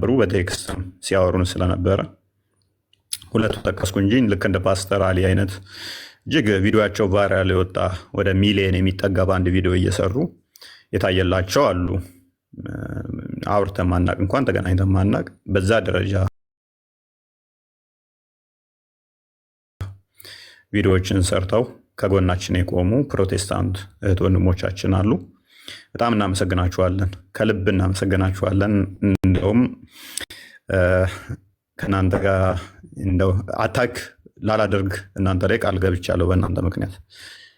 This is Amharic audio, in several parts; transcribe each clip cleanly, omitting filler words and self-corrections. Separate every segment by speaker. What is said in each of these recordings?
Speaker 1: ስለነበሩ በቴክስት ሲያወሩን ስለነበረ ሁለቱ ጠቀስኩ እንጂ ልክ እንደ ፓስተር አሊ አይነት እጅግ ቪዲዮቸው ቫይራል የወጣ ወደ ሚሊየን የሚጠጋ በአንድ ቪዲዮ እየሰሩ የታየላቸው አሉ። አውርተን ማናቅ እንኳን ተገናኝተን ማናቅ በዛ ደረጃ ቪዲዮዎችን ሰርተው ከጎናችን የቆሙ ፕሮቴስታንት እህት ወንድሞቻችን አሉ። በጣም እናመሰግናችኋለን፣ ከልብ እናመሰግናችኋለን። እንደውም ከእናንተ ጋር እንደው አታክ ላላደርግ እናንተ ላይ ቃል ገብቻለሁ። በእናንተ ምክንያት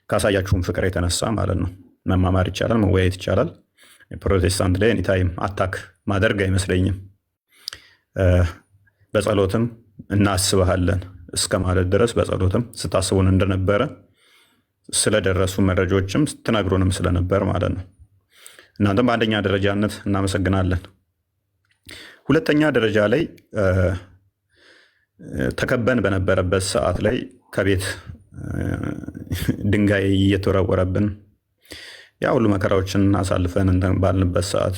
Speaker 1: ካሳያችሁም ፍቅር የተነሳ ማለት ነው። መማማር ይቻላል፣ መወያየት ይቻላል። ፕሮቴስታንት ላይ ኤኒታይም አታክ ማደርግ አይመስለኝም። በጸሎትም እናስብሃለን እስከ ማለት ድረስ በጸሎትም ስታስቡን እንደነበረ ስለደረሱ መረጃዎችም ስትነግሩንም ስለነበር ማለት ነው። እናንተም በአንደኛ ደረጃነት እናመሰግናለን። ሁለተኛ ደረጃ ላይ ተከበን በነበረበት ሰዓት ላይ ከቤት ድንጋይ እየተወረወረብን ያ ሁሉ መከራዎችን አሳልፈን ባልንበት ሰዓት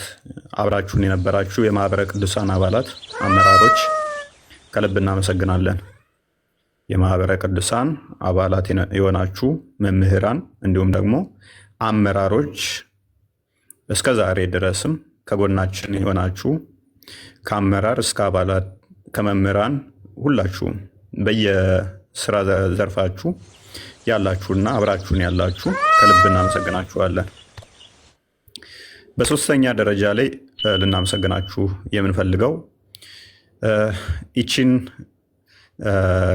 Speaker 1: አብራችሁን የነበራችሁ የማህበረ ቅዱሳን አባላት፣ አመራሮች ከልብ እናመሰግናለን። የማህበረ ቅዱሳን አባላት የሆናችሁ መምህራን፣ እንዲሁም ደግሞ አመራሮች እስከ ዛሬ ድረስም ከጎናችን የሆናችሁ ከአመራር እስከ አባላት ከመምህራን ሁላችሁም በየስራ ዘርፋችሁ ያላችሁና አብራችሁን ያላችሁ ከልብ እናመሰግናችኋለን። በሶስተኛ ደረጃ ላይ ልናመሰግናችሁ የምንፈልገው ይችን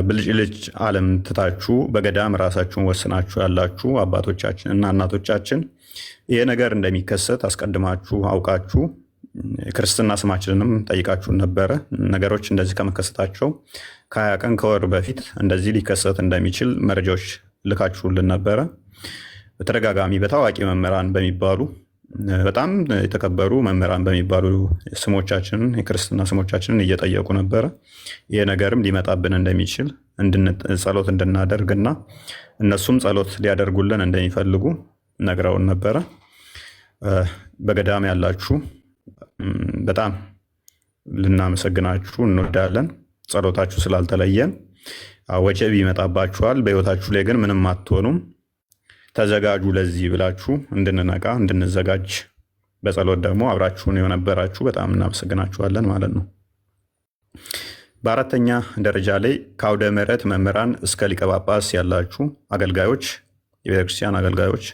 Speaker 1: ብልጭልጭ ዓለም ትታችሁ በገዳም ራሳችሁን ወስናችሁ ያላችሁ አባቶቻችን እና እናቶቻችን ይሄ ነገር እንደሚከሰት አስቀድማችሁ አውቃችሁ ክርስትና ስማችንንም ጠይቃችሁን ነበረ። ነገሮች እንደዚህ ከመከሰታቸው ከ20 ቀን ከወር በፊት እንደዚህ ሊከሰት እንደሚችል መረጃዎች ልካችሁልን ነበረ። በተደጋጋሚ በታዋቂ መምህራን በሚባሉ በጣም የተከበሩ መምህራን በሚባሉ ስሞቻችንን የክርስትና ስሞቻችንን እየጠየቁ ነበረ። ይህ ነገርም ሊመጣብን እንደሚችል ጸሎት እንድናደርግና እነሱም ጸሎት ሊያደርጉልን እንደሚፈልጉ ነግረውን ነበረ። በገዳም ያላችሁ በጣም ልናመሰግናችሁ እንወዳለን። ጸሎታችሁ ስላልተለየን ወጀብ ይመጣባችኋል፣ በህይወታችሁ ላይ ግን ምንም አትሆኑም፣ ተዘጋጁ ለዚህ ብላችሁ እንድንነቃ እንድንዘጋጅ በጸሎት ደግሞ አብራችሁን የነበራችሁ በጣም እናመሰግናችኋለን ማለት ነው። በአራተኛ ደረጃ ላይ ከአውደ ምሕረት መምህራን እስከ ሊቀ ጳጳስ ያላችሁ አገልጋዮች፣ የቤተክርስቲያን አገልጋዮች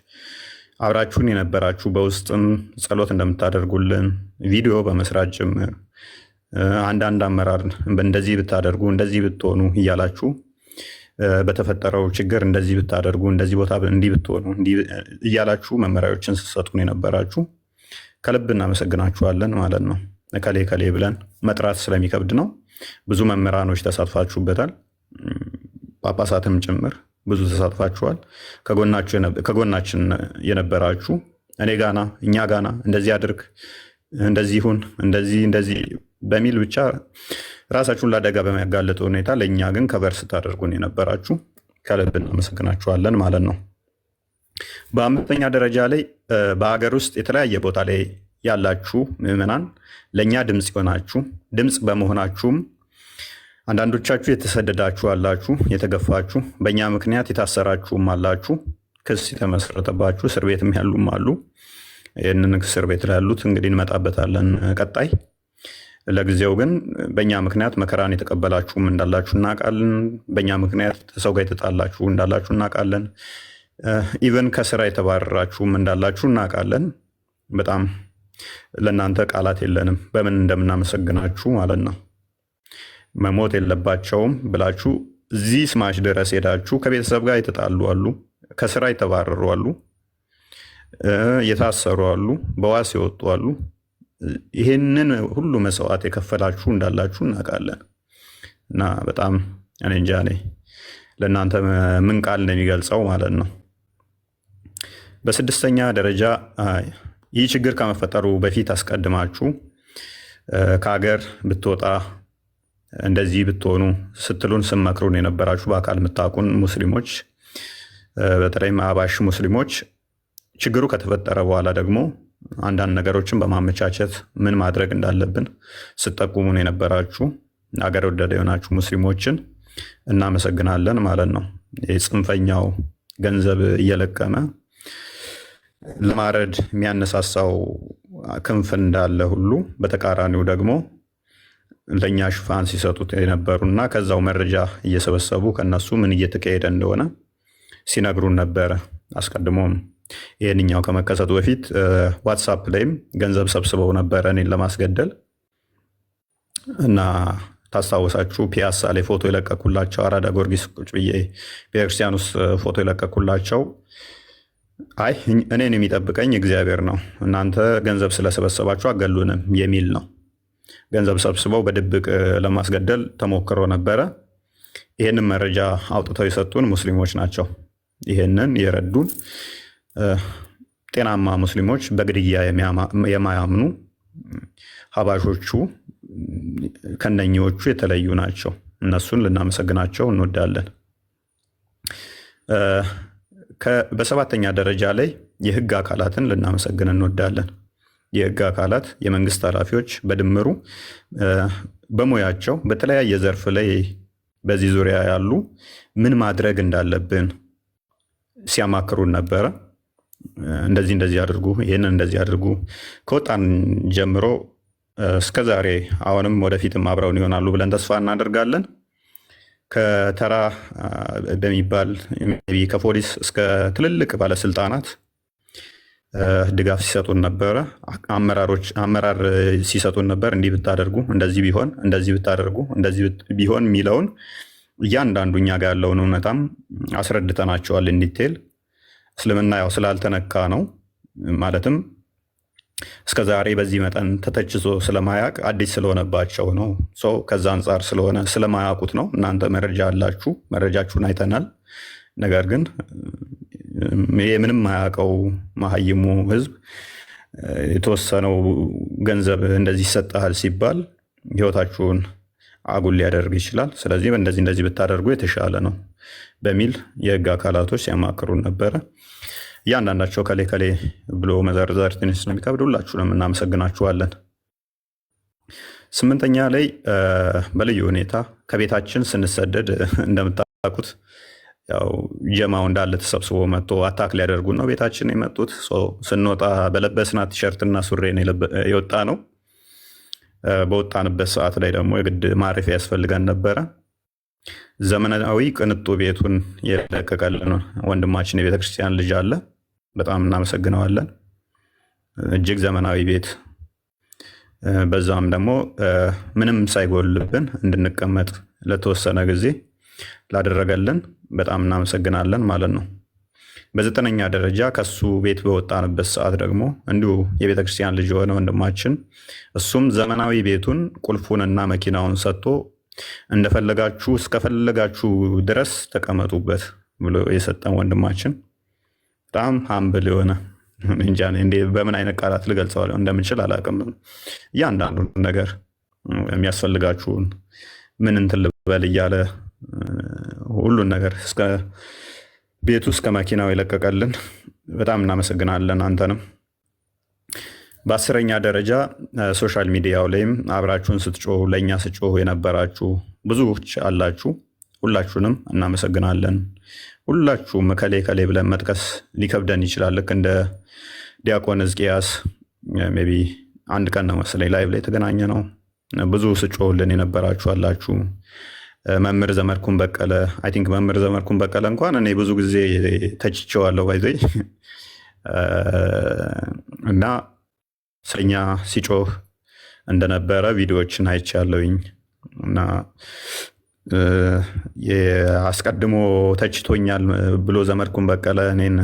Speaker 1: አብራችሁን የነበራችሁ በውስጥም ጸሎት እንደምታደርጉልን ቪዲዮ በመስራት ጭምር አንዳንድ አመራር እንደዚህ ብታደርጉ እንደዚህ ብትሆኑ እያላችሁ በተፈጠረው ችግር እንደዚህ ብታደርጉ እንደዚህ ቦታ እንዲህ ብትሆኑ እያላችሁ መመሪያዎችን ስትሰጡን የነበራችሁ ከልብ እናመሰግናችኋለን ማለት ነው። እከሌ እከሌ ብለን መጥራት ስለሚከብድ ነው። ብዙ መምህራኖች ተሳትፋችሁበታል፣ ጳጳሳትም ጭምር ብዙ ተሳትፋችኋል። ከጎናችን የነበራችሁ እኔ ጋና እኛ ጋና እንደዚህ አድርግ እንደዚህ ይሁን እንደዚህ በሚል ብቻ ራሳችሁን ለአደጋ በሚያጋልጥ ሁኔታ ለእኛ ግን ከበር ስታደርጉን የነበራችሁ ከልብ እናመሰግናችኋለን ማለት ነው። በአምስተኛ ደረጃ ላይ በሀገር ውስጥ የተለያየ ቦታ ላይ ያላችሁ ምዕመናን ለእኛ ድምፅ ይሆናችሁ፣ ድምፅ በመሆናችሁም አንዳንዶቻችሁ የተሰደዳችሁ አላችሁ፣ የተገፋችሁ፣ በእኛ ምክንያት የታሰራችሁም አላችሁ፣ ክስ የተመሰረተባችሁ እስር ቤትም ያሉም አሉ። ይህንን እስር ቤት ላይ ያሉት እንግዲህ እንመጣበታለን ቀጣይ። ለጊዜው ግን በእኛ ምክንያት መከራን የተቀበላችሁም እንዳላችሁ እናውቃለን። በእኛ ምክንያት ሰው ጋር የተጣላችሁ እንዳላችሁ እናውቃለን። ኢቨን ከስራ የተባረራችሁም እንዳላችሁ እናውቃለን። በጣም ለእናንተ ቃላት የለንም በምን እንደምናመሰግናችሁ ማለት ነው። መሞት የለባቸውም ብላችሁ እዚህ ስማሽ ድረስ ሄዳችሁ ከቤተሰብ ጋር የተጣሉ አሉ፣ ከስራ የተባረሩ አሉ፣ የታሰሩ አሉ፣ በዋስ የወጡ አሉ። ይህንን ሁሉ መስዋዕት የከፈላችሁ እንዳላችሁ እናውቃለን እና በጣም እኔ እንጃ ለእናንተ ምን ቃል እንደሚገልጸው ማለት ነው። በስድስተኛ ደረጃ ይህ ችግር ከመፈጠሩ በፊት አስቀድማችሁ ከሀገር ብትወጣ እንደዚህ ብትሆኑ ስትሉን ስመክሩን የነበራችሁ በአካል የምታውቁን ሙስሊሞች፣ በተለይም አህባሽ ሙስሊሞች ችግሩ ከተፈጠረ በኋላ ደግሞ አንዳንድ ነገሮችን በማመቻቸት ምን ማድረግ እንዳለብን ስትጠቁሙን የነበራችሁ አገር ወዳድ የሆናችሁ ሙስሊሞችን እናመሰግናለን ማለት ነው። የጽንፈኛው ገንዘብ እየለቀመ ለማረድ የሚያነሳሳው ክንፍ እንዳለ ሁሉ በተቃራኒው ደግሞ ለእኛ ሽፋን ሲሰጡት የነበሩና ከዛው መረጃ እየሰበሰቡ ከነሱ ምን እየተካሄደ እንደሆነ ሲነግሩን ነበረ። አስቀድሞም ይህንኛው ከመከሰቱ በፊት ዋትሳፕ ላይም ገንዘብ ሰብስበው ነበረ እኔን ለማስገደል እና ታስታውሳችሁ ፒያሳ ላይ ፎቶ የለቀኩላቸው አራዳ ጊዮርጊስ ቁጭ ብዬ ቤተክርስቲያን ውስጥ ፎቶ የለቀኩላቸው አይ እኔን የሚጠብቀኝ እግዚአብሔር ነው፣ እናንተ ገንዘብ ስለሰበሰባችሁ አገሉንም የሚል ነው። ገንዘብ ሰብስበው በድብቅ ለማስገደል ተሞክሮ ነበረ። ይህንን መረጃ አውጥተው የሰጡን ሙስሊሞች ናቸው። ይህንን የረዱን ጤናማ ሙስሊሞች፣ በግድያ የማያምኑ ሀባሾቹ ከነኚዎቹ የተለዩ ናቸው። እነሱን ልናመሰግናቸው እንወዳለን። በሰባተኛ ደረጃ ላይ የህግ አካላትን ልናመሰግን እንወዳለን። የህግ አካላት፣ የመንግስት ኃላፊዎች በድምሩ በሙያቸው በተለያየ ዘርፍ ላይ በዚህ ዙሪያ ያሉ ምን ማድረግ እንዳለብን ሲያማክሩን ነበረ። እንደዚህ አድርጉ፣ ይህንን እንደዚህ አድርጉ። ከወጣን ጀምሮ እስከዛሬ አሁንም ወደፊትም አብረውን ይሆናሉ ብለን ተስፋ እናደርጋለን። ከተራ በሚባል ከፖሊስ እስከ ትልልቅ ባለስልጣናት ድጋፍ ሲሰጡን ነበረ። አመራር ሲሰጡን ነበር። እንዲህ ብታደርጉ፣ እንደዚህ ቢሆን፣ እንደዚህ ብታደርጉ፣ እንደዚህ ቢሆን የሚለውን እያንዳንዱ እኛ ጋር ያለውን እውነታም አስረድተናቸዋል። እንዲቴል እስልምና ያው ስላልተነካ ነው ማለትም እስከዛሬ በዚህ መጠን ተተችቶ ስለማያውቅ አዲስ ስለሆነባቸው ነው። ከዛ አንጻር ስለሆነ ስለማያውቁት ነው። እናንተ መረጃ አላችሁ፣ መረጃችሁን አይተናል። ነገር ግን ምንም ማያውቀው መሀይሙ ህዝብ የተወሰነው ገንዘብ እንደዚህ ይሰጥሃል ሲባል ህይወታችሁን አጉል ሊያደርግ ይችላል። ስለዚህ እንደዚህ ብታደርጉ የተሻለ ነው በሚል የህግ አካላቶች ሲያማክሩን ነበረ። እያንዳንዳቸው ከሌ ብሎ መዘርዘር ትንሽ ስለሚከብድ ሁላችሁንም እናመሰግናችኋለን። ስምንተኛ ላይ በልዩ ሁኔታ ከቤታችን ስንሰደድ እንደምታውቁት ያው ጀማው እንዳለ ተሰብስቦ መጥቶ አታክ ሊያደርጉን ነው ቤታችን የመጡት። ስንወጣ በለበስናት ቲሸርትና ሱሬን የወጣ ነው። በወጣንበት ሰዓት ላይ ደግሞ የግድ ማረፊያ ያስፈልገን ነበረ። ዘመናዊ ቅንጡ ቤቱን የለቀቀልን ወንድማችን የቤተክርስቲያን ልጅ አለ። በጣም እናመሰግነዋለን። እጅግ ዘመናዊ ቤት፣ በዛም ደግሞ ምንም ሳይጎልብን እንድንቀመጥ ለተወሰነ ጊዜ ላደረገልን በጣም እናመሰግናለን ማለት ነው። በዘጠነኛ ደረጃ ከሱ ቤት በወጣንበት ሰዓት ደግሞ እንዲሁ የቤተክርስቲያን ልጅ የሆነ ወንድማችን እሱም ዘመናዊ ቤቱን ቁልፉንና መኪናውን ሰጥቶ እንደፈለጋችሁ እስከፈለጋችሁ ድረስ ተቀመጡበት ብሎ የሰጠን ወንድማችን በጣም ሀምብል የሆነ እንጃ በምን አይነት ቃላት ልገልጸው እንደምችል አላውቅም። እያንዳንዱ ነገር የሚያስፈልጋችሁን ምን እንትን ልበል እያለ ሁሉን ነገር እስከ ቤቱ እስከ መኪናው የለቀቀልን በጣም እናመሰግናለን አንተንም። በአስረኛ ደረጃ ሶሻል ሚዲያው ላይም አብራችሁን ስትጮሁ ለእኛ ስትጮሁ የነበራችሁ ብዙዎች አላችሁ። ሁላችሁንም እናመሰግናለን። ሁላችሁም ከሌ ብለን መጥቀስ ሊከብደን ይችላል። ልክ እንደ ዲያቆን ሕዝቅያስ ሜይ ቢ አንድ ቀን ነው መሰለኝ ላይቭ ላይ የተገናኘ ነው። ብዙ ስጮሁልን የነበራችሁ አላችሁ። መምህር ዘመድኩን በቀለ አይ ቲንክ መምህር ዘመድኩን በቀለ እንኳን እኔ ብዙ ጊዜ ተችቼዋለሁ ባይዘይ እና ስለኛ ሲጮህ እንደነበረ ቪዲዮዎችን አይቻለሁኝ እና አስቀድሞ ተችቶኛል ብሎ ዘመድኩን በቀለ እኔን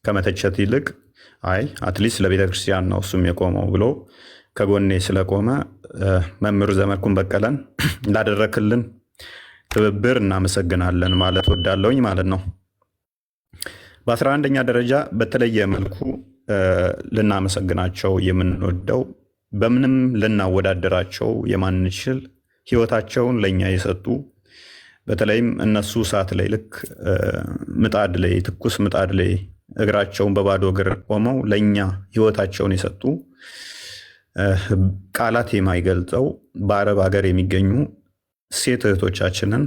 Speaker 1: ከመተቸት ይልቅ አይ አትሊስት ለቤተክርስቲያን ነው እሱም የቆመው ብሎ ከጎኔ ስለቆመ መምህር ዘመድኩን በቀለን ላደረክልን ትብብር እናመሰግናለን ማለት ወዳለሁኝ ማለት ነው። በ11ኛ ደረጃ በተለየ መልኩ ልናመሰግናቸው የምንወደው በምንም ልናወዳደራቸው የማንችል ህይወታቸውን ለኛ የሰጡ በተለይም እነሱ ሰዓት ላይ ልክ ምጣድ ላይ ትኩስ ምጣድ ላይ እግራቸውን በባዶ እግር ቆመው ለእኛ ህይወታቸውን የሰጡ ቃላት የማይገልጸው በአረብ ሀገር የሚገኙ ሴት እህቶቻችንን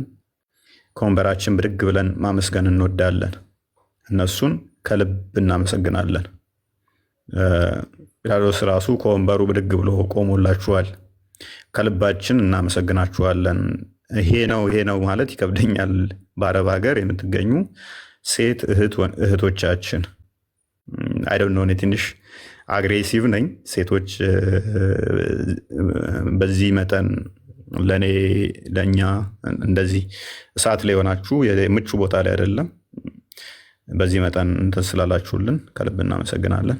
Speaker 1: ከወንበራችን ብድግ ብለን ማመስገን እንወዳለን። እነሱን ከልብ እናመሰግናለን። ጲላጦስ ራሱ ከወንበሩ ብድግ ብሎ ቆሞላችኋል። ከልባችን እናመሰግናችኋለን። ይሄ ነው ማለት ይከብደኛል። በአረብ ሀገር የምትገኙ ሴት እህቶቻችን አይደን ሆነ ትንሽ አግሬሲቭ ነኝ። ሴቶች በዚህ መጠን ለእኛ እንደዚህ እሳት ላይ ሆናችሁ ምቹ ቦታ ላይ አይደለም። በዚህ መጠን እንትን ስላላችሁልን ከልብ እናመሰግናለን።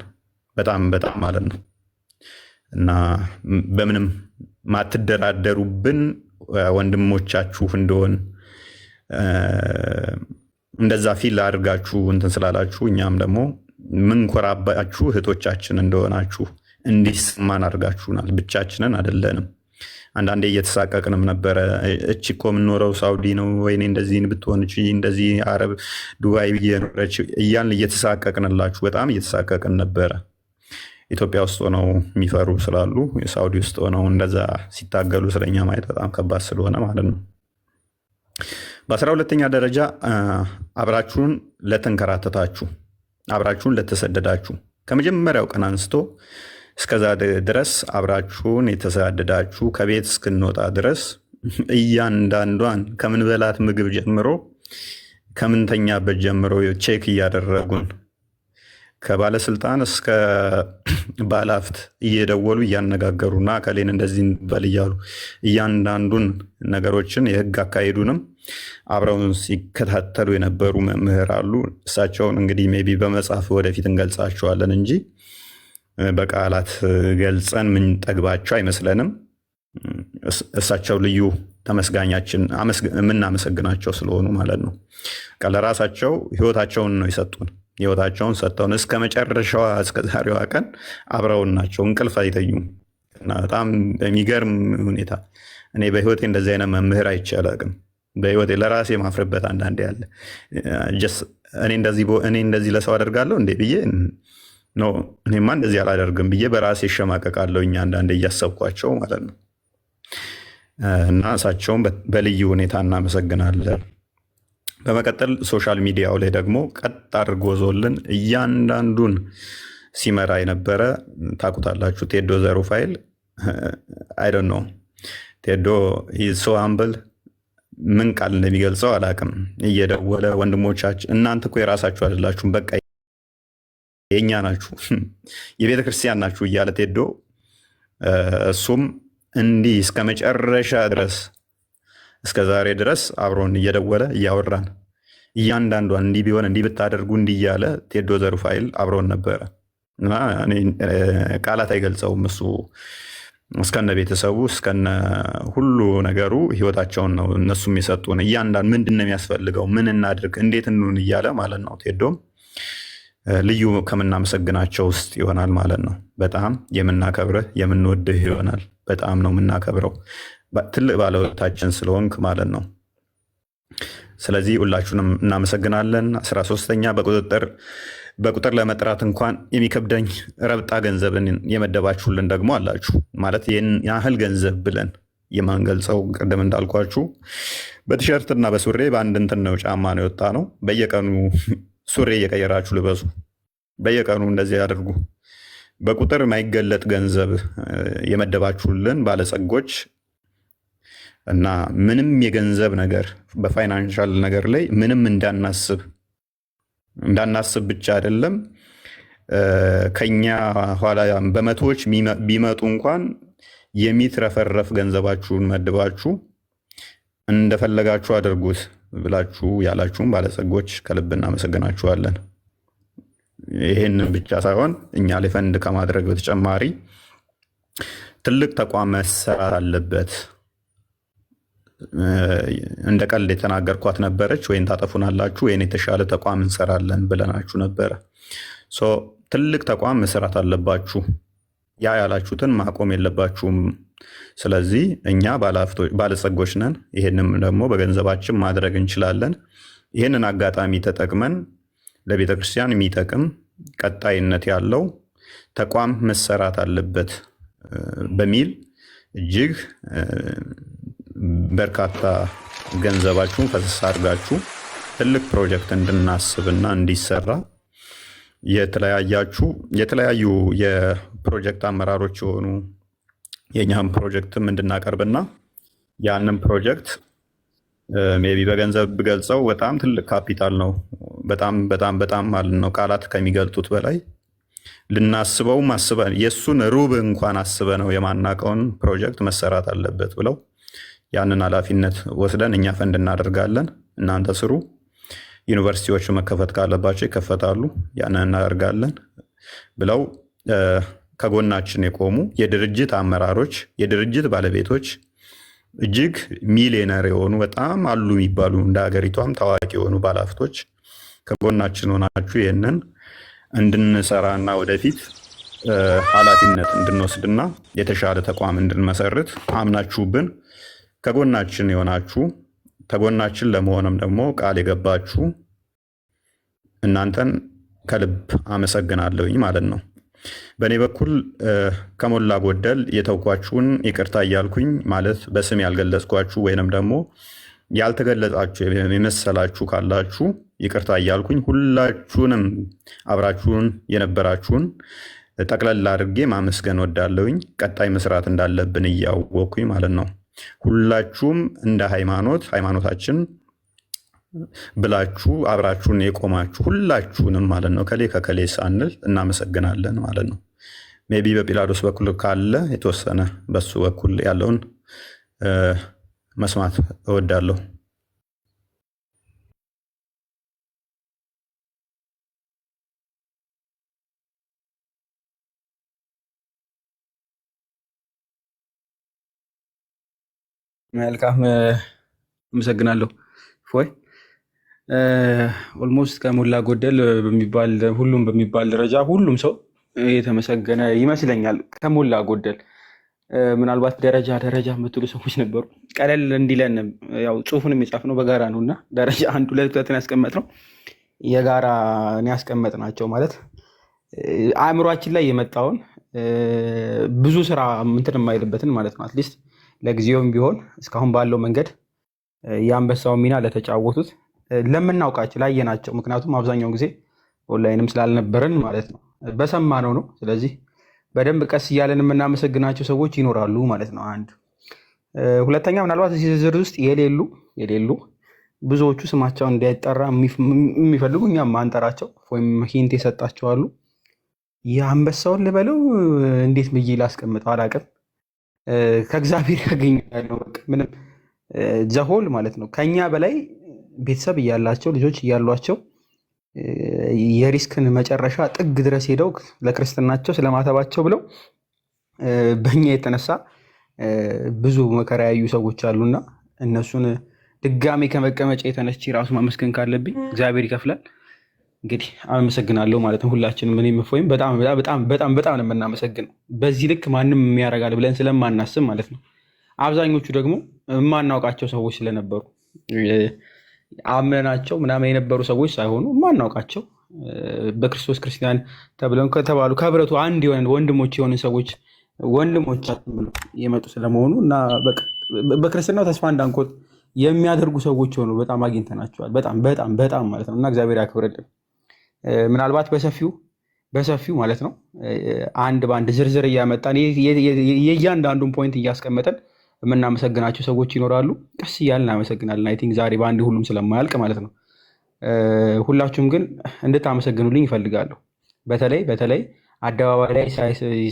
Speaker 1: በጣም በጣም ማለት ነው እና በምንም ማትደራደሩብን ወንድሞቻችሁ እንደሆን እንደዛ ፊል አድርጋችሁ እንትን ስላላችሁ እኛም ደግሞ ምንኮራባችሁ እህቶቻችን እንደሆናችሁ እንዲሰማን አድርጋችሁናል። ብቻችንን አይደለንም። አንዳንዴ እየተሳቀቅንም ነበረ። እቺ እኮ የምንኖረው ሳውዲ ነው፣ ወይኔ እንደዚህ ብትሆን እንደዚህ አረብ ዱባይ እየኖረች እያልን እየተሳቀቅንላችሁ በጣም እየተሳቀቅን ነበረ። ኢትዮጵያ ውስጥ ሆነው የሚፈሩ ስላሉ የሳውዲ ውስጥ ሆነው እንደዛ ሲታገሉ ስለኛ ማየት በጣም ከባድ ስለሆነ ማለት ነው። በ12ኛ ደረጃ አብራችሁን ለተንከራተታችሁ፣ አብራችሁን ለተሰደዳችሁ ከመጀመሪያው ቀን አንስቶ እስከዛ ድረስ አብራችሁን የተሳደዳችሁ ከቤት እስክንወጣ ድረስ እያንዳንዷን ከምንበላት ምግብ ጀምሮ ከምንተኛበት ጀምሮ ቼክ እያደረጉን ከባለስልጣን እስከ ባለሀብት እየደወሉ እያነጋገሩና ከሌን እንደዚህ በል እያሉ እያንዳንዱን ነገሮችን የህግ አካሄዱንም አብረውን ሲከታተሉ የነበሩ መምህር አሉ። እሳቸውን እንግዲህ ሜይ ቢ በመጽሐፍ ወደፊት እንገልጻቸዋለን እንጂ በቃላት ገልጸን ምንጠግባቸው አይመስለንም። እሳቸው ልዩ ተመስጋኛችን የምናመሰግናቸው ስለሆኑ ማለት ነው። ለራሳቸው ህይወታቸውን ነው የሰጡን። ህይወታቸውን ሰጥተውን እስከ መጨረሻዋ እስከ ዛሬዋ ቀን አብረውን ናቸው። እንቅልፍ አይተኙም እና በጣም በሚገርም ሁኔታ እኔ በህይወቴ እንደዚህ አይነት መምህር አይቼ አላውቅም። በህይወቴ ለራሴ ማፍርበት አንዳንዴ ያለ እኔ እንደዚህ ለሰው አደርጋለሁ እንዴ ብዬ ነው፣ እኔማ እንደዚህ አላደርግም ብዬ በራሴ እሸማቀቃለሁ። እኛ አንዳንዴ እያሰብኳቸው ማለት ነው። እና እሳቸውን በልዩ ሁኔታ እናመሰግናለን። በመቀጠል ሶሻል ሚዲያው ላይ ደግሞ ቀጥ አድርጎ ዞልን እያንዳንዱን ሲመራ የነበረ ታውቁታላችሁ፣ ቴዶ ዘሩፋኤል አይደን ነው። ቴዶ ሶ ሃምብል ምን ቃል እንደሚገልጸው አላውቅም። እየደወለ ወንድሞቻችን እናንተ እኮ የራሳችሁ አይደላችሁም፣ በቃ የኛ ናችሁ፣ የቤተ ክርስቲያን ናችሁ እያለ ቴዶ እሱም እንዲህ እስከ መጨረሻ ድረስ እስከ ዛሬ ድረስ አብሮን እየደወለ እያወራን እያንዳንዷን እንዲህ ቢሆን እንዲህ ብታደርጉ እንዲህ እያለ ቴዶ ዘሩፋኤል አብሮን ነበረ እና ቃላት አይገልጸውም። እሱ እስከነ ቤተሰቡ እስከነ ሁሉ ነገሩ ህይወታቸውን ነው እነሱም የሰጡን። እያንዳንዱ ምንድን ነው የሚያስፈልገው፣ ምን እናድርግ፣ እንዴት እንሁን እያለ ማለት ነው። ቴዶም ልዩ ከምናመሰግናቸው ውስጥ ይሆናል ማለት ነው። በጣም የምናከብርህ የምንወድህ ይሆናል። በጣም ነው የምናከብረው ትልቅ ባለውለታችን ስለሆንክ ማለት ነው። ስለዚህ ሁላችሁንም እናመሰግናለን። 13ኛ በቁጥር ለመጥራት እንኳን የሚከብደኝ ረብጣ ገንዘብን የመደባችሁልን ደግሞ አላችሁ። ማለት ይህን ያህል ገንዘብ ብለን የማንገልጸው ቅድም እንዳልኳችሁ በቲሸርትና በሱሬ በአንድ እንትን ነው ጫማ ነው የወጣ ነው። በየቀኑ ሱሬ እየቀየራችሁ ልበሱ። በየቀኑ እንደዚህ ያደርጉ። በቁጥር የማይገለጥ ገንዘብ የመደባችሁልን ባለጸጎች እና ምንም የገንዘብ ነገር በፋይናንሻል ነገር ላይ ምንም እንዳናስብ ብቻ አይደለም ከኛ ኋላ በመቶዎች ቢመጡ እንኳን የሚትረፈረፍ ገንዘባችሁን መድባችሁ እንደፈለጋችሁ አድርጉት ብላችሁ ያላችሁም ባለጸጎች ከልብ እናመሰግናችኋለን። ይህንን ብቻ ሳይሆን እኛ ላይ ፈንድ ከማድረግ በተጨማሪ ትልቅ ተቋም መሰራት አለበት። እንደ ቀልድ የተናገርኳት ነበረች፣ ወይን ታጠፉናላችሁ ወይን የተሻለ ተቋም እንሰራለን ብለናችሁ ነበረ። ትልቅ ተቋም መሰራት አለባችሁ። ያ ያላችሁትን ማቆም የለባችሁም። ስለዚህ እኛ ባለጸጎች ነን። ይህንም ደግሞ በገንዘባችን ማድረግ እንችላለን። ይህንን አጋጣሚ ተጠቅመን ለቤተክርስቲያን የሚጠቅም ቀጣይነት ያለው ተቋም መሰራት አለበት በሚል እጅግ በርካታ ገንዘባችሁን ፈሰስ አድርጋችሁ ትልቅ ፕሮጀክት እንድናስብና እንዲሰራ የተለያዩ የፕሮጀክት አመራሮች የሆኑ የኛም ፕሮጀክትም እንድናቀርብና ያንን ፕሮጀክት ሜቢ በገንዘብ ብገልጸው በጣም ትልቅ ካፒታል ነው። በጣም በጣም በጣም ማለት ነው ቃላት ከሚገልጡት በላይ ልናስበውም አስበን የእሱን ሩብ እንኳን አስበ ነው የማናቀውን ፕሮጀክት መሰራት አለበት ብለው ያንን ኃላፊነት ወስደን እኛ ፈንድ እናደርጋለን፣ እናንተ ስሩ፣ ዩኒቨርሲቲዎች መከፈት ካለባቸው ይከፈታሉ፣ ያንን እናደርጋለን ብለው ከጎናችን የቆሙ የድርጅት አመራሮች፣ የድርጅት ባለቤቶች እጅግ ሚሊዮነር የሆኑ በጣም አሉ የሚባሉ እንደ ሀገሪቷም ታዋቂ የሆኑ ባለሀብቶች ከጎናችን ሆናችሁ ይህንን እንድንሰራና ወደፊት ኃላፊነት እንድንወስድና የተሻለ ተቋም እንድንመሰርት አምናችሁብን ከጎናችን የሆናችሁ ከጎናችን ለመሆንም ደግሞ ቃል የገባችሁ እናንተን ከልብ አመሰግናለሁኝ ማለት ነው። በእኔ በኩል ከሞላ ጎደል የተውኳችሁን ይቅርታ እያልኩኝ ማለት በስም ያልገለጽኳችሁ ወይንም ደግሞ ያልተገለጻችሁ የመሰላችሁ ካላችሁ ይቅርታ እያልኩኝ ሁላችሁንም አብራችሁን የነበራችሁን ጠቅለል አድርጌ ማመስገን ወዳለሁኝ። ቀጣይ መስራት እንዳለብን እያወቅኩኝ ማለት ነው። ሁላችሁም እንደ ሃይማኖታችን ብላችሁ አብራችሁን የቆማችሁ ሁላችሁንም ማለት ነው ከሌ ከከሌ ሳንል እናመሰግናለን ማለት ነው። ሜቢ በጲላጦስ በኩል ካለ የተወሰነ በሱ በኩል ያለውን መስማት እወዳለሁ።
Speaker 2: መልካም አመሰግናለሁ። ፎይ ኦልሞስት ከሞላ ጎደል ሁሉም በሚባል ደረጃ ሁሉም ሰው የተመሰገነ ይመስለኛል። ከሞላ ጎደል ምናልባት ደረጃ የምትሉ ሰዎች ነበሩ። ቀለል እንዲለን ያው ጽሁፉንም የጻፍነው በጋራ ነው እና ደረጃ 1 2 3 ያስቀመጥነው የጋራ ያስቀመጥናቸው ማለት አእምሯችን ላይ የመጣውን ብዙ ስራ እንትን የማይልበትን ማለት ነው። አትሊስት ለጊዜውም ቢሆን እስካሁን ባለው መንገድ የአንበሳውን ሚና ለተጫወቱት ለምናውቃቸው ላየናቸው፣ ምክንያቱም አብዛኛውን ጊዜ ኦንላይንም ስላልነበረን ማለት ነው በሰማነው ነው። ስለዚህ በደንብ ቀስ እያለን የምናመሰግናቸው ሰዎች ይኖራሉ ማለት ነው። አንድ ሁለተኛ፣ ምናልባት እዚህ ዝርዝር ውስጥ የሌሉ ብዙዎቹ ስማቸውን እንዳይጠራ የሚፈልጉ እኛም ማንጠራቸው ወይም ሂንት የሰጣቸው አሉ። የአንበሳውን ልበለው እንዴት ብዬ ላስቀምጠው አላውቅም። ከእግዚአብሔር ያገኛለው ምንም ዘሆል ማለት ነው። ከኛ በላይ ቤተሰብ እያላቸው ልጆች እያሏቸው የሪስክን መጨረሻ ጥግ ድረስ ሄደው ለክርስትናቸው ስለማተባቸው ብለው በእኛ የተነሳ ብዙ መከራ ያዩ ሰዎች አሉና እነሱን ድጋሜ ከመቀመጫ የተነስቼ ራሱ ማመስገን ካለብኝ እግዚአብሔር ይከፍላል። እንግዲህ አመሰግናለሁ ማለት ነው። ሁላችንም እኔም እፎይም በጣም በጣም በጣም በጣም ነው የምናመሰግነው። በዚህ ልክ ማንም የሚያደርጋል ብለን ስለማናስብ ማለት ነው። አብዛኞቹ ደግሞ የማናውቃቸው ሰዎች ስለነበሩ አምነናቸው ምናምን የነበሩ ሰዎች ሳይሆኑ የማናውቃቸው በክርስቶስ ክርስቲያን ተብለው ከተባሉ ከህብረቱ አንድ የሆነ ወንድሞች የሆኑ ሰዎች ወንድሞቻችን ብለው የመጡ ስለመሆኑ እና በክርስትናው ተስፋ እንዳንቆርጥ የሚያደርጉ ሰዎች ሆኑ በጣም አግኝተናቸዋል። በጣም በጣም በጣም ማለት ነው እና እግዚአብሔር ያክብርልን። ምናልባት በሰፊው ማለት ነው አንድ በአንድ ዝርዝር እያመጣን የእያንዳንዱን ፖይንት እያስቀመጠን የምናመሰግናቸው ሰዎች ይኖራሉ። ቀስ እያልን እናመሰግናለን። አይ ቲንክ ዛሬ በአንድ ሁሉም ስለማያልቅ ማለት ነው። ሁላችሁም ግን እንድታመሰግኑልኝ ይፈልጋለሁ። በተለይ አደባባይ ላይ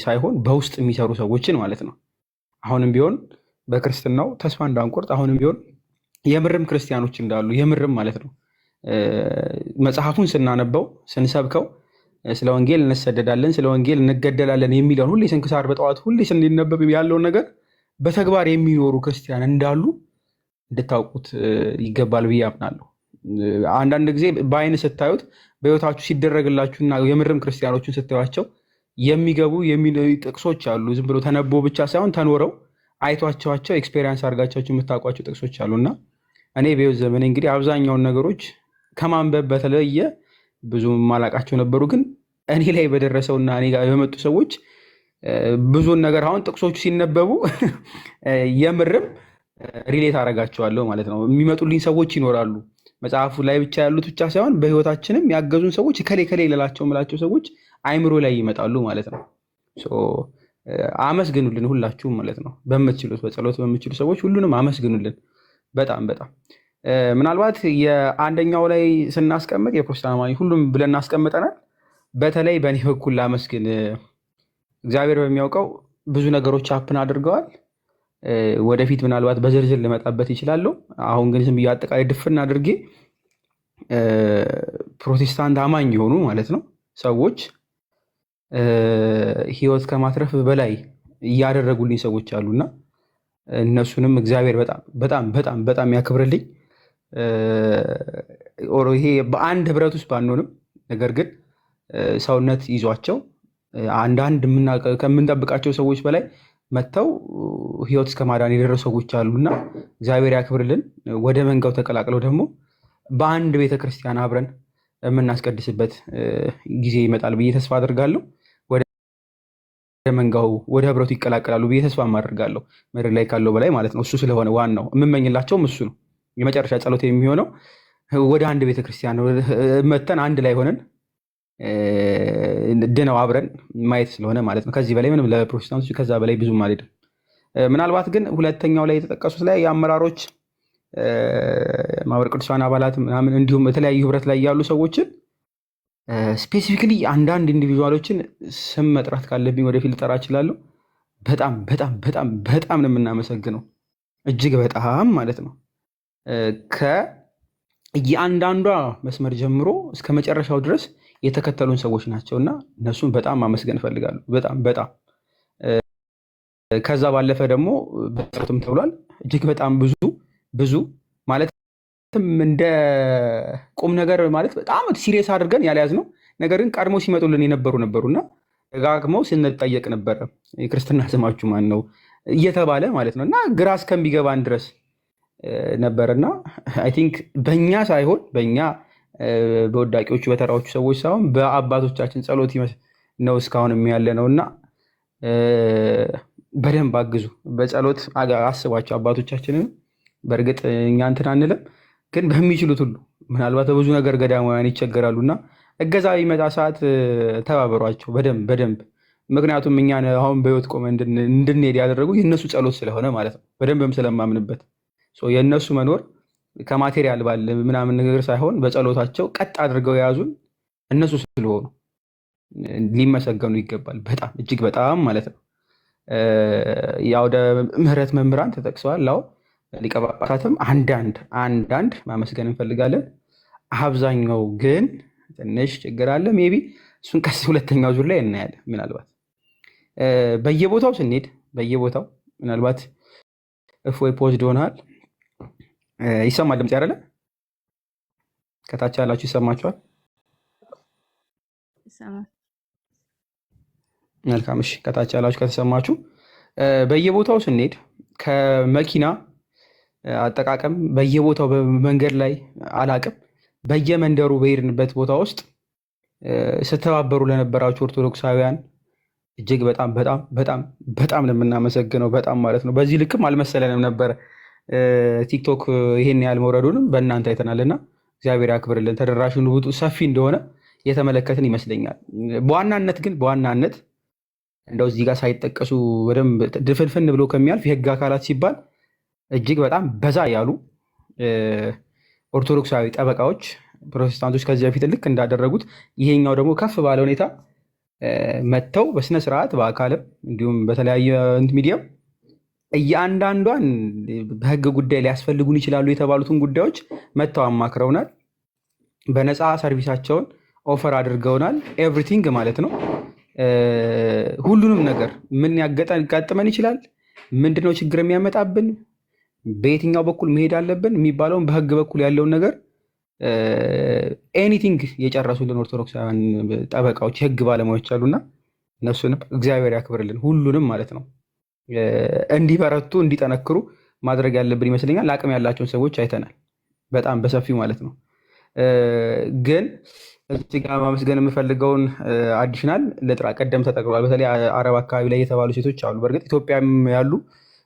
Speaker 2: ሳይሆን በውስጥ የሚሰሩ ሰዎችን ማለት ነው። አሁንም ቢሆን በክርስትናው ተስፋ እንዳንቆርጥ፣ አሁንም ቢሆን የምርም ክርስቲያኖች እንዳሉ የምርም ማለት ነው መጽሐፉን ስናነበው ስንሰብከው ስለ ወንጌል እንሰደዳለን፣ ስለ ወንጌል እንገደላለን የሚለውን ሁሌ ስንክሳር በጠዋት ሁሌ ስንነበብ ያለውን ነገር በተግባር የሚኖሩ ክርስቲያን እንዳሉ እንድታውቁት ይገባል ብዬ አምናለሁ። አንዳንድ ጊዜ በአይን ስታዩት በህይወታችሁ ሲደረግላችሁና የምርም ክርስቲያኖችን ስታዩቸው የሚገቡ ጥቅሶች አሉ። ዝም ብሎ ተነቦ ብቻ ሳይሆን ተኖረው አይቷቸዋቸው ኤክስፔሪንስ አድርጋቸው የምታውቋቸው ጥቅሶች አሉና እኔ በህይወት ዘመኔ እንግዲህ አብዛኛውን ነገሮች ከማንበብ በተለየ ብዙ ማላቃቸው ነበሩ። ግን እኔ ላይ በደረሰውና እኔ ጋር በመጡ ሰዎች ብዙን ነገር አሁን ጥቅሶቹ ሲነበቡ የምርም ሪሌት አደርጋቸዋለሁ ማለት ነው። የሚመጡልኝ ሰዎች ይኖራሉ። መጽሐፉ ላይ ብቻ ያሉት ብቻ ሳይሆን በህይወታችንም ያገዙን ሰዎች ከሌ ከሌ ልላቸው ምላቸው ሰዎች አይምሮ ላይ ይመጣሉ ማለት ነው። አመስግኑልን ሁላችሁም ማለት ነው። በምትችሉት በጸሎት በምትችሉ ሰዎች ሁሉንም አመስግኑልን። በጣም በጣም ምናልባት የአንደኛው ላይ ስናስቀምጥ የፕሮቴስታንት አማኝ ሁሉም ብለን እናስቀምጠናል። በተለይ በእኔ በኩል ላመስግን። እግዚአብሔር በሚያውቀው ብዙ ነገሮች አፕን አድርገዋል። ወደፊት ምናልባት በዝርዝር ልመጣበት ይችላለሁ። አሁን ግን ዝም ብዬ አጠቃላይ ድፍን አድርጌ ፕሮቴስታንት አማኝ የሆኑ ማለት ነው ሰዎች ህይወት ከማትረፍ በላይ እያደረጉልኝ ሰዎች አሉና እነሱንም እግዚአብሔር በጣም በጣም በጣም በጣም ያክብርልኝ። ይሄ በአንድ ህብረት ውስጥ ባንሆንም ነገር ግን ሰውነት ይዟቸው አንዳንድ ከምንጠብቃቸው ሰዎች በላይ መጥተው ህይወት እስከ ማዳን የደረሱ ሰዎች አሉና እግዚአብሔር ያክብርልን። ወደ መንጋው ተቀላቅለው ደግሞ በአንድ ቤተክርስቲያን አብረን የምናስቀድስበት ጊዜ ይመጣል ብዬ ተስፋ አድርጋለሁ። ወደ መንጋው ወደ ህብረቱ ይቀላቀላሉ ብዬ ተስፋ አድርጋለሁ። ምድር ላይ ካለው በላይ ማለት ነው። እሱ ስለሆነ ዋናው የምመኝላቸውም እሱ ነው። የመጨረሻ ጸሎት የሚሆነው ወደ አንድ ቤተክርስቲያን መተን አንድ ላይ ሆነን ድነው አብረን ማየት ስለሆነ ማለት ነው። ከዚህ በላይ ምንም ለፕሮቴስታንቶች ከዛ በላይ ብዙም አልሄድም። ምናልባት ግን ሁለተኛው ላይ የተጠቀሱት ላይ የአመራሮች ማህበረ ቅዱሳን አባላት ምናምን እንዲሁም የተለያዩ ህብረት ላይ ያሉ ሰዎችን ስፔሲፊክሊ አንዳንድ ኢንዲቪዥዋሎችን ስም መጥራት ካለብኝ ወደፊት ልጠራ እችላለሁ። በጣም በጣም በጣም በጣም ነው የምናመሰግነው። እጅግ በጣም ማለት ነው። ከየአንዳንዷ መስመር ጀምሮ እስከ መጨረሻው ድረስ የተከተሉን ሰዎች ናቸው እና እነሱን በጣም ማመስገን እፈልጋለሁ። በጣም በጣም ከዛ ባለፈ ደግሞ በጸሎትም ተብሏል። እጅግ በጣም ብዙ ብዙ ማለትም እንደ ቁም ነገር ማለት በጣም ሲሪየስ አድርገን ያልያዝነው ነገር ግን ቀድሞ ሲመጡልን ነበሩና ደጋግመው ስንጠየቅ ነበረ የክርስትና ስማችሁ ማን ነው እየተባለ ማለት ነው እና ግራ እስከሚገባን ድረስ ነበርና አይ ቲንክ በእኛ ሳይሆን በእኛ በወዳቂዎቹ በተራዎቹ ሰዎች ሳይሆን በአባቶቻችን ጸሎት ነው እስካሁን ያለ ነው እና በደንብ አግዙ። በጸሎት አስባቸው አባቶቻችንን። በእርግጥ እኛ እንትን አንልም፣ ግን በሚችሉት ሁሉ ምናልባት በብዙ ነገር ገዳማውያን ይቸገራሉና እገዛ ቢመጣ ሰዓት ተባበሯቸው በደንብ በደንብ። ምክንያቱም እኛን አሁን በህይወት ቆመ እንድንሄድ ያደረጉ የእነሱ ጸሎት ስለሆነ ማለት ነው። በደንብም ስለማምንበት የእነሱ መኖር ከማቴሪያል ባለ ምናምን ነገር ሳይሆን በጸሎታቸው ቀጥ አድርገው የያዙን እነሱ ስለሆኑ ሊመሰገኑ ይገባል። በጣም እጅግ በጣም ማለት ነው። የአውደ ምህረት መምህራን ተጠቅሰዋል። አዎ ሊቀ ጳጳሳትም አንዳንድ ማመስገን እንፈልጋለን። አብዛኛው ግን ትንሽ ችግር አለ። ሜይ ቢ እሱን ቀስ ሁለተኛው ዙር ላይ እናያለን። ምናልባት በየቦታው ስንሄድ በየቦታው ምናልባት እፎይ ፖዝድ ሆናል። ይሰማል ድምፅ አይደለ? ከታች ያላችሁ ይሰማችኋል? መልካም እሺ። ከታች ያላችሁ ከተሰማችሁ በየቦታው ስንሄድ ከመኪና አጠቃቀም በየቦታው በመንገድ ላይ አላቅም በየመንደሩ በሄድንበት ቦታ ውስጥ ስተባበሩ ለነበራችሁ ኦርቶዶክሳውያን እጅግ በጣም በጣም በጣም በጣም ነው የምናመሰግነው። በጣም ማለት ነው። በዚህ ልክም አልመሰለንም ነበረ። ቲክቶክ ይሄን ያህል መውረዱንም በእናንተ አይተናልና እግዚአብሔር ያክብርልን። ተደራሹን ውጡ ሰፊ እንደሆነ የተመለከትን ይመስለኛል። በዋናነት እንደው እዚህ ጋር ሳይጠቀሱ በደንብ ድፍንፍን ብሎ ከሚያልፍ የህግ አካላት ሲባል እጅግ በጣም በዛ ያሉ ኦርቶዶክሳዊ ጠበቃዎች ፕሮቴስታንቶች ከዚህ በፊት ልክ እንዳደረጉት ይሄኛው ደግሞ ከፍ ባለ ሁኔታ መጥተው በስነስርዓት በአካልም እንዲሁም በተለያየ ሚዲያም እያንዳንዷን በህግ ጉዳይ ሊያስፈልጉን ይችላሉ የተባሉትን ጉዳዮች መጥተው አማክረውናል። በነፃ ሰርቪሳቸውን ኦፈር አድርገውናል። ኤቭሪቲንግ ማለት ነው። ሁሉንም ነገር ምን ያጋጥመን ይችላል፣ ምንድነው ችግር የሚያመጣብን፣ በየትኛው በኩል መሄድ አለብን የሚባለውን በህግ በኩል ያለውን ነገር ኤኒቲንግ የጨረሱልን ኦርቶዶክሳውያን ጠበቃዎች የህግ ባለሙያዎች አሉና እነሱንም እግዚአብሔር ያክብርልን። ሁሉንም ማለት ነው እንዲበረቱ እንዲጠነክሩ ማድረግ ያለብን ይመስለኛል። አቅም ያላቸውን ሰዎች አይተናል በጣም በሰፊው ማለት ነው። ግን እዚህ ጋር ማመስገን የምፈልገውን አዲሽናል ለጥራ ቀደም ተጠቅሏል። በተለይ አረብ አካባቢ ላይ የተባሉ ሴቶች አሉ። በእርግጥ ኢትዮጵያም ያሉ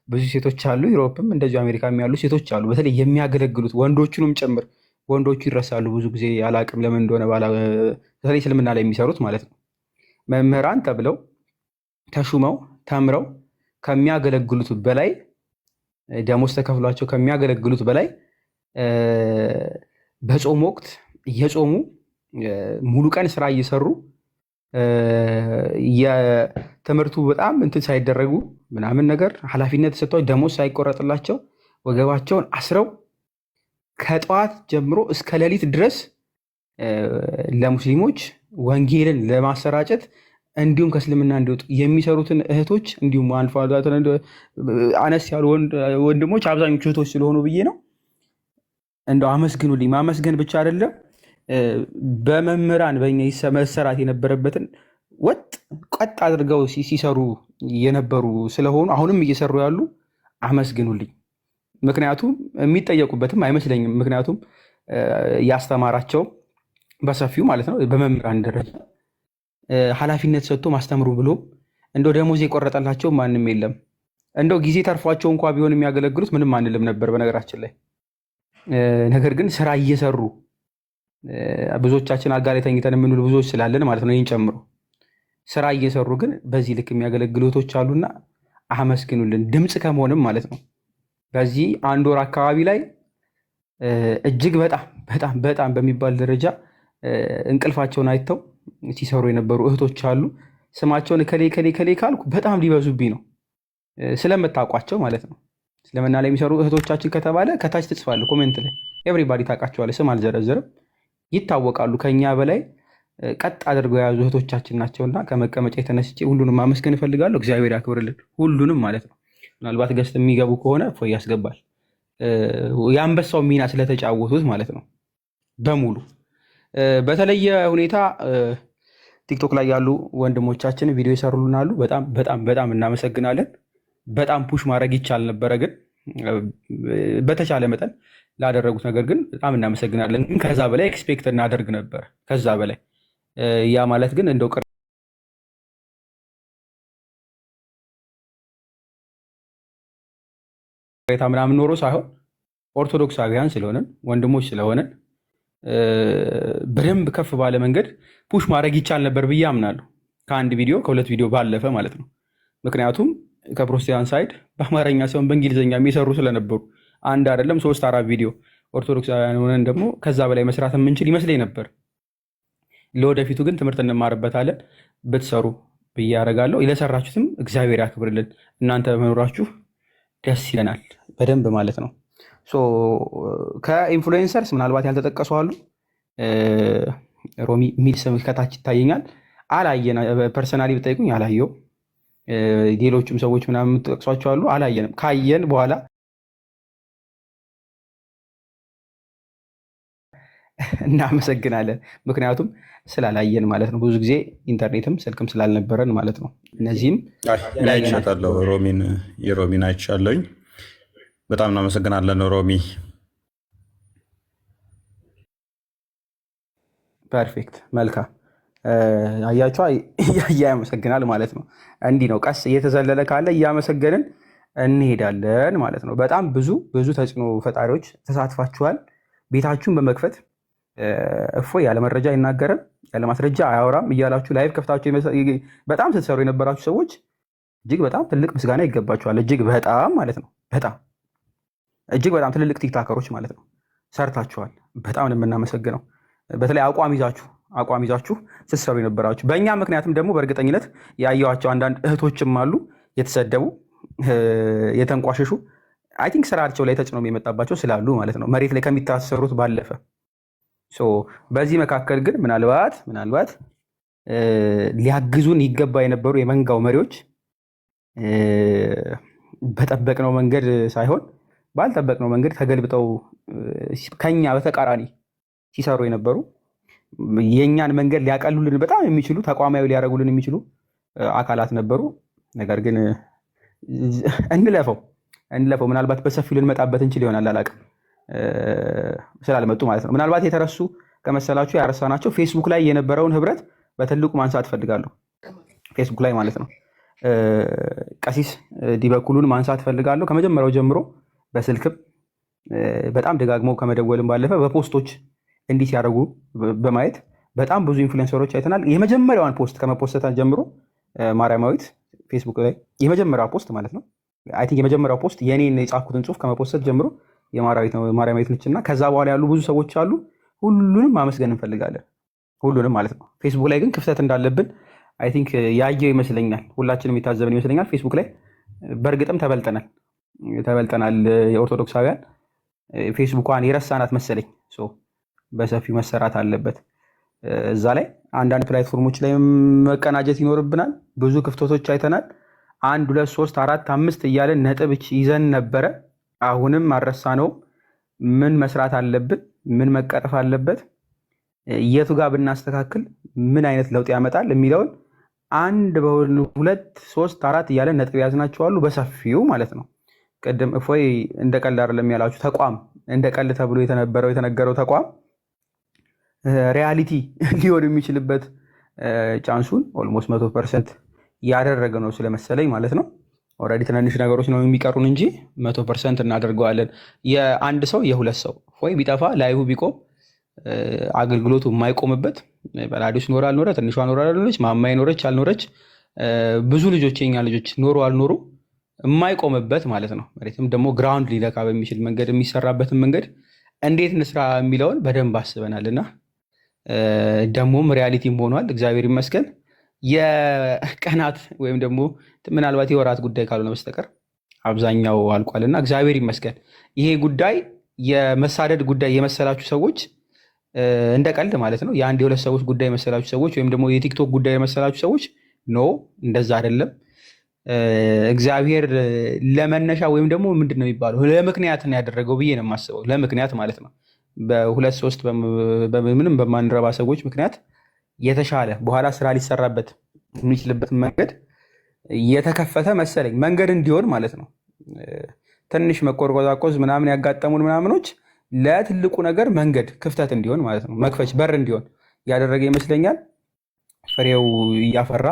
Speaker 2: ብዙ ሴቶች አሉ፣ ዩሮፕም እንደዚሁ አሜሪካም ያሉ ሴቶች አሉ። በተለይ የሚያገለግሉት ወንዶቹንም ጭምር ወንዶቹ ይረሳሉ ብዙ ጊዜ አላቅም ለምን እንደሆነ በተለይ እስልምና ላይ የሚሰሩት ማለት ነው። መምህራን ተብለው ተሹመው ተምረው ከሚያገለግሉት በላይ ደሞዝ ተከፍሏቸው ከሚያገለግሉት በላይ በጾም ወቅት እየጾሙ ሙሉ ቀን ስራ እየሰሩ የትምህርቱ በጣም እንትን ሳይደረጉ ምናምን ነገር ኃላፊነት ሰጥተው ደሞዝ ሳይቆረጥላቸው ወገባቸውን አስረው ከጠዋት ጀምሮ እስከ ሌሊት ድረስ ለሙስሊሞች ወንጌልን ለማሰራጨት እንዲሁም ከእስልምና እንዲወጡ የሚሰሩትን እህቶች እንዲሁም አልፎ አነስ ያሉ ወንድሞች አብዛኞቹ እህቶች ስለሆኑ ብዬ ነው እንደው አመስግኑልኝ። ማመስገን ብቻ አይደለም በመምህራን በእኛ መሰራት የነበረበትን ወጥ ቀጥ አድርገው ሲሰሩ የነበሩ ስለሆኑ አሁንም እየሰሩ ያሉ አመስግኑልኝ። ምክንያቱም የሚጠየቁበትም አይመስለኝም። ምክንያቱም ያስተማራቸው በሰፊው ማለት ነው በመምህራን ደረጃ ኃላፊነት ሰጥቶ ማስተምሩ ብሎ እንደው ደሞዝ የቆረጠላቸው ማንም የለም። እንደው ጊዜ ተርፏቸው እንኳ ቢሆን የሚያገለግሉት ምንም አንልም ነበር በነገራችን ላይ። ነገር ግን ስራ እየሰሩ ብዙዎቻችን አልጋ ላይ ተኝተን የምንውል ብዙዎች ስላለን ማለት ነው ይህን ጨምሮ ስራ እየሰሩ ግን በዚህ ልክ የሚያገለግሉ እህቶች አሉና አመስግኑልን። ድምፅ ከመሆንም ማለት ነው በዚህ አንድ ወር አካባቢ ላይ እጅግ በጣም በጣም በጣም በሚባል ደረጃ እንቅልፋቸውን አይተው ሲሰሩ የነበሩ እህቶች አሉ። ስማቸውን ከሌ ከሌ ከሌ ካልኩ በጣም ሊበዙብኝ ነው ስለምታውቋቸው ማለት ነው። እስልምና ላይ የሚሰሩ እህቶቻችን ከተባለ ከታች ትጽፋለ ኮሜንት ላይ ኤቭሪባዲ ታውቃቸዋለህ። ስም አልዘረዝርም፣ ይታወቃሉ። ከኛ በላይ ቀጥ አድርገው የያዙ እህቶቻችን ናቸውና ከመቀመጫ የተነስቼ ሁሉንም ማመስገን እፈልጋለሁ። እግዚአብሔር ያክብርልን ሁሉንም ማለት ነው። ምናልባት ገስት የሚገቡ ከሆነ እፎይ ያስገባል። የአንበሳው ሚና ስለተጫወቱት ማለት ነው በሙሉ። በተለየ ሁኔታ ቲክቶክ ላይ ያሉ ወንድሞቻችን ቪዲዮ ይሰሩልናሉ። በጣም በጣም በጣም እናመሰግናለን። በጣም ፑሽ ማድረግ ይቻል ነበረ፣ ግን በተቻለ መጠን ላደረጉት ነገር ግን በጣም እናመሰግናለን። ግን ከዛ በላይ ኤክስፔክት እናደርግ ነበር። ከዛ በላይ ያ ማለት ግን እንደው ቅሬታ ምናምን ኖሮ ሳይሆን ኦርቶዶክሳዊያን ስለሆነን ወንድሞች ስለሆነን በደንብ ከፍ ባለ መንገድ ፑሽ ማድረግ ይቻል ነበር ብዬ አምናለሁ። ከአንድ ቪዲዮ ከሁለት ቪዲዮ ባለፈ ማለት ነው። ምክንያቱም ከፕሮቴስታንት ሳይድ በአማርኛ ሲሆን በእንግሊዝኛ የሚሰሩ ስለነበሩ አንድ አይደለም 3-4 ቪዲዮ ኦርቶዶክሳውያን ሆነን ደግሞ ከዛ በላይ መስራት የምንችል ይመስለኝ ነበር። ለወደፊቱ ግን ትምህርት እንማርበታለን ብትሰሩ ብዬ አደርጋለሁ። ለሰራችሁትም እግዚአብሔር ያክብርልን። እናንተ በመኖራችሁ ደስ ይለናል በደንብ ማለት ነው። ከኢንፍሉዌንሰርስ ምናልባት ያልተጠቀሱ አሉ። ሮሚ የሚል ስም ከታች ይታየኛል። አላየን ፐርሰናሊ ብጠይቁኝ አላየው። ሌሎችም ሰዎች ምናምን የምትጠቅሷቸው አሉ። አላየንም። ካየን በኋላ እናመሰግናለን። ምክንያቱም ስላላየን ማለት ነው። ብዙ ጊዜ ኢንተርኔትም ስልክም ስላልነበረን ማለት ነው። እነዚህም
Speaker 1: አይቻታለሁ። የሮሚን አይቻለኝ። በጣም እናመሰግናለን ሮሚ።
Speaker 2: ፐርፌክት መልካም። አያቸዋ ያመሰግናል ማለት ነው። እንዲህ ነው ቀስ እየተዘለለ ካለ እያመሰገንን እንሄዳለን ማለት ነው። በጣም ብዙ ተጽዕኖ ፈጣሪዎች ተሳትፋችኋል። ቤታችሁን በመክፈት እፎይ ያለ መረጃ አይናገርም ያለ ማስረጃ አያወራም እያላችሁ ላይቭ ከፍታችሁ በጣም ስትሰሩ የነበራችሁ ሰዎች እጅግ በጣም ትልቅ ምስጋና ይገባችኋል። እጅግ በጣም ማለት ነው። በጣም እጅግ በጣም ትልልቅ ቲክታከሮች ማለት ነው ሰርታችኋል። በጣም ነው የምናመሰግነው። በተለይ አቋም ይዛችሁ ስትሰሩ የነበራችሁ። በእኛ ምክንያትም ደግሞ በእርግጠኝነት ያየኋቸው አንዳንድ እህቶችም አሉ የተሰደቡ የተንቋሸሹ አይ ቲንክ ስራቸው ላይ ተጽዕኖ የመጣባቸው ስላሉ ማለት ነው መሬት ላይ ከሚታሰሩት ባለፈ። በዚህ መካከል ግን ምናልባት ሊያግዙን ይገባ የነበሩ የመንጋው መሪዎች በጠበቅነው መንገድ ሳይሆን ባልጠበቅነው መንገድ ተገልብጠው ከኛ በተቃራኒ ሲሰሩ የነበሩ የእኛን መንገድ ሊያቀሉልን በጣም የሚችሉ ተቋማዊ ሊያደርጉልን የሚችሉ አካላት ነበሩ። ነገር ግን እንለፈው ምናልባት በሰፊው ልንመጣበት እንችል ይሆናል አላውቅም፣ ስላልመጡ ማለት ነው። ምናልባት የተረሱ ከመሰላችሁ ያረሳናቸው ፌስቡክ ላይ የነበረውን ህብረት በትልቁ ማንሳት እፈልጋለሁ። ፌስቡክ ላይ ማለት ነው። ቀሲስ ዲበኩሉን ማንሳት እፈልጋለሁ። ከመጀመሪያው ጀምሮ በስልክም በጣም ደጋግመው ከመደወልም ባለፈ በፖስቶች እንዲህ ሲያደርጉ በማየት በጣም ብዙ ኢንፍሉዌንሰሮች አይተናል። የመጀመሪያዋን ፖስት ከመፖስተታ ጀምሮ ማርያማዊት ፌስቡክ ላይ የመጀመሪያዋ ፖስት ማለት ነው። አይ ቲንክ የመጀመሪያው ፖስት የኔን የጻፍኩትን ጽሁፍ ከመፖስተት ጀምሮ የማርያማዊት ነች እና ከዛ በኋላ ያሉ ብዙ ሰዎች አሉ። ሁሉንም ማመስገን እንፈልጋለን፣ ሁሉንም ማለት ነው። ፌስቡክ ላይ ግን ክፍተት እንዳለብን አይ ቲንክ ያየው ይመስለኛል፣ ሁላችንም የታዘብን ይመስለኛል። ፌስቡክ ላይ በእርግጥም ተበልጠናል። የኦርቶዶክሳውያን ፌስቡኳን የረሳናት መሰለኝ። በሰፊው መሰራት አለበት። እዛ ላይ አንዳንድ ፕላትፎርሞች ላይ መቀናጀት ይኖርብናል። ብዙ ክፍተቶች አይተናል። 1 2 3 4 5 እያለን ነጥብ ይዘን ነበረ። አሁንም አልረሳነውም። ምን መስራት አለብን? ምን መቀረፍ አለበት? የቱ ጋር ብናስተካክል ምን አይነት ለውጥ ያመጣል የሚለውን 1 2 3 4 እያለን ነጥብ ያዝናቸዋሉ በሰፊው ማለት ነው። ቅድም እፎይ እንደ ቀልድ አይደለም ያላችሁ ተቋም እንደ ቀልድ ተብሎ የተነገረው ተቋም ሪያሊቲ ሊሆን የሚችልበት ቻንሱን ኦልሞስት 100% ያደረገ ነው ስለመሰለኝ ማለት ነው። ኦልሬዲ ትናንሽ ነገሮች ነው የሚቀሩን እንጂ 100% እናደርገዋለን። የአንድ ሰው የሁለት ሰው ወይ ቢጠፋ ላይሁ ቢቆም አገልግሎቱ የማይቆምበት በራዲዮስ ኖረ አልኖረ ትንሿ ኖረ አልኖረች ማማ ኖረች አልኖረች ብዙ ልጆች የኛ ልጆች ኖሩ አልኖሩ የማይቆምበት ማለት ነው። መሬትም ደግሞ ግራውንድ ሊለካ በሚችል መንገድ የሚሰራበትን መንገድ እንዴት እንስራ የሚለውን በደንብ አስበናልና ደግሞም ሪያሊቲም ሆኗል። እግዚአብሔር ይመስገን። የቀናት ወይም ደግሞ ምናልባት የወራት ጉዳይ ካልሆነ በስተቀር አብዛኛው አልቋልና እግዚአብሔር ይመስገን። ይሄ ጉዳይ የመሳደድ ጉዳይ የመሰላችሁ ሰዎች እንደ ቀልድ ማለት ነው። የአንድ የሁለት ሰዎች ጉዳይ የመሰላችሁ ሰዎች ወይም ደግሞ የቲክቶክ ጉዳይ የመሰላችሁ ሰዎች ኖ፣ እንደዛ አይደለም። እግዚአብሔር ለመነሻ ወይም ደግሞ ምንድን ነው የሚባለው ለምክንያት ነው ያደረገው ብዬ ነው የማስበው። ለምክንያት ማለት ነው። በሁለት ሶስት ምንም በማንረባ ሰዎች ምክንያት የተሻለ በኋላ ስራ ሊሰራበት የሚችልበት መንገድ የተከፈተ መሰለኝ። መንገድ እንዲሆን ማለት ነው። ትንሽ መቆርቆዛቆዝ ምናምን ያጋጠሙን ምናምኖች ለትልቁ ነገር መንገድ ክፍተት እንዲሆን ማለት ነው፣ መክፈች በር እንዲሆን ያደረገ ይመስለኛል። ፍሬው እያፈራ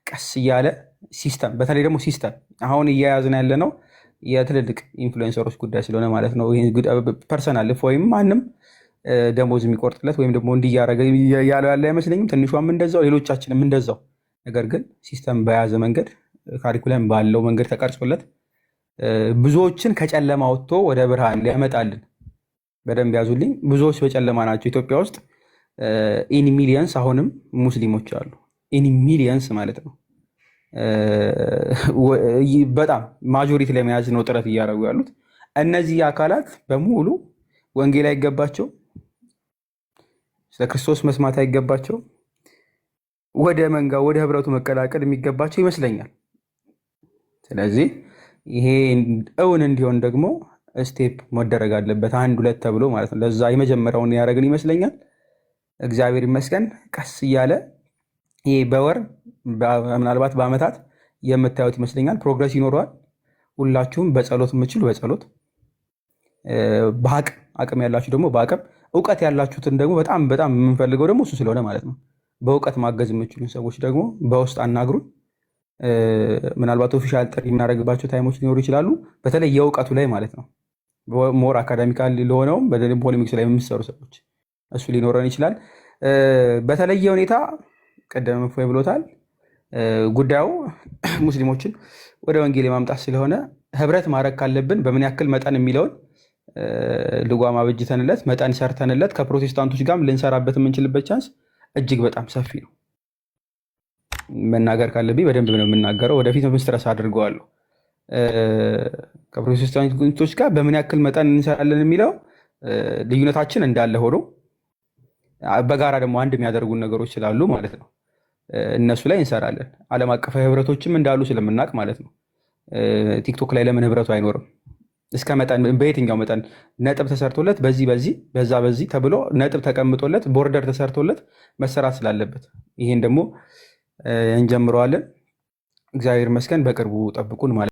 Speaker 2: ቀስ እያለ ሲስተም፣ በተለይ ደግሞ ሲስተም አሁን እያያዝን ያለ ነው የትልልቅ ኢንፍሉዌንሰሮች ጉዳይ ስለሆነ ማለት ነው። ፐርሰናል ወይም ማንም ደሞዝ የሚቆርጥለት ወይም ደግሞ እንዲያረገ ያለው ያለ አይመስለኝም። ትንሿም እንደዛው፣ ሌሎቻችንም እንደዛው። ነገር ግን ሲስተም በያዘ መንገድ ካሪኩለም ባለው መንገድ ተቀርጾለት ብዙዎችን ከጨለማ ወጥቶ ወደ ብርሃን ሊያመጣልን። በደንብ ያዙልኝ። ብዙዎች በጨለማ ናቸው። ኢትዮጵያ ውስጥ ኢን ሚሊየንስ አሁንም ሙስሊሞች አሉ። ኢን ሚሊየንስ ማለት ነው። በጣም ማጆሪቲ ላይ መያዝ ነው ጥረት እያደረጉ ያሉት። እነዚህ አካላት በሙሉ ወንጌል አይገባቸው፣ ስለ ክርስቶስ መስማት አይገባቸው፣ ወደ መንጋ ወደ ህብረቱ መቀላቀል የሚገባቸው ይመስለኛል። ስለዚህ ይሄ እውን እንዲሆን ደግሞ ስቴፕ መደረግ አለበት፣ 1 2 ተብሎ ማለት ነው። ለዛ የመጀመሪያውን ያደረግን ይመስለኛል። እግዚአብሔር ይመስገን። ቀስ እያለ ይሄ በወር ምናልባት በአመታት የምታዩት ይመስለኛል። ፕሮግረስ ይኖረዋል። ሁላችሁም በጸሎት የምችሉ በጸሎት አቅም ያላችሁ ደግሞ በአቅም እውቀት ያላችሁትን ደግሞ በጣም በጣም የምንፈልገው ደግሞ እሱ ስለሆነ ማለት ነው። በእውቀት ማገዝ የምችሉ ሰዎች ደግሞ በውስጥ አናግሩን። ምናልባት ኦፊሻል ጥሪ የምናደርግባቸው ታይሞች ሊኖሩ ይችላሉ። በተለይ የእውቀቱ ላይ ማለት ነው። ሞር አካዳሚካል ለሆነውም በደንብ ፖለሚክስ ላይ የምሰሩ ሰዎች እሱ ሊኖረን ይችላል። በተለየ ሁኔታ ቀደም እፎይ ብሎታል። ጉዳዩ ሙስሊሞችን ወደ ወንጌል የማምጣት ስለሆነ ህብረት ማድረግ ካለብን በምን ያክል መጠን የሚለውን ልጓም አበጅተንለት መጠን ሰርተንለት ከፕሮቴስታንቶች ጋርም ልንሰራበት የምንችልበት ቻንስ እጅግ በጣም ሰፊ ነው። መናገር ካለብኝ በደንብ ነው የምናገረው። ወደፊት ስትረስ አድርገዋለሁ። ከፕሮቴስታንቶች ጋር በምን ያክል መጠን እንሰራለን የሚለው ልዩነታችን እንዳለ ሆኖ በጋራ ደግሞ አንድ የሚያደርጉን ነገሮች ስላሉ ማለት ነው እነሱ ላይ እንሰራለን። ዓለም አቀፋዊ ህብረቶችም እንዳሉ ስለምናውቅ ማለት ነው። ቲክቶክ ላይ ለምን ህብረቱ አይኖርም? እስከ መጠን በየትኛው መጠን ነጥብ ተሰርቶለት በዚህ በዛ በዚህ ተብሎ ነጥብ ተቀምጦለት ቦርደር ተሰርቶለት መሰራት ስላለበት ይሄን ደግሞ እንጀምረዋለን። እግዚአብሔር ይመስገን። በቅርቡ ጠብቁን ማለት ነው።